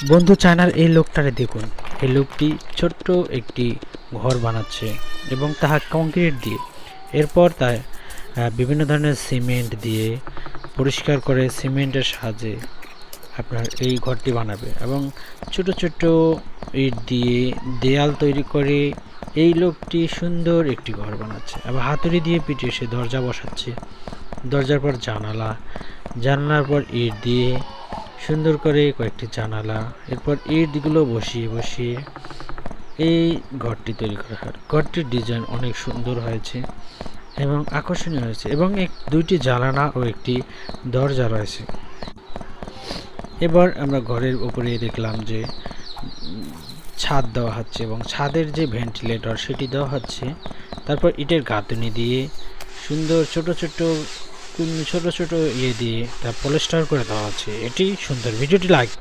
বন্ধু চায়নার এই লোকটারে দেখুন। এই লোকটি ছোট্ট একটি ঘর বানাচ্ছে এবং তাহা কংক্রিট দিয়ে। এরপর তা বিভিন্ন ধরনের সিমেন্ট দিয়ে পরিষ্কার করে সিমেন্টের সাহায্যে আপনার এই ঘরটি বানাবে এবং ছোট ছোট ইট দিয়ে দেয়াল তৈরি করে এই লোকটি সুন্দর একটি ঘর বানাচ্ছে এবং হাতুড়ি দিয়ে পিটিয়ে সে দরজা বসাচ্ছে। দরজার পর জানালা, জানালার পর ইট দিয়ে সুন্দর করে কয়েকটি জানালা, এরপর ইটগুলো বসিয়ে বসিয়ে এই ঘরটি তৈরি করা হয়। ঘরটির ডিজাইন অনেক সুন্দর হয়েছে এবং আকর্ষণীয় হয়েছে এবং দুইটি জানালা ও একটি দরজা রয়েছে। এবার আমরা ঘরের উপরে দেখলাম যে ছাদ দেওয়া হচ্ছে এবং ছাদের যে ভেন্টিলেটর সেটি দেওয়া হচ্ছে। তারপর ইটের গাঁথুনি দিয়ে সুন্দর ছোট ছোট ইয়ে দিয়ে তা পলিস্টার করে দেওয়া হচ্ছে। এটি সুন্দর। ভিডিওটি লাইক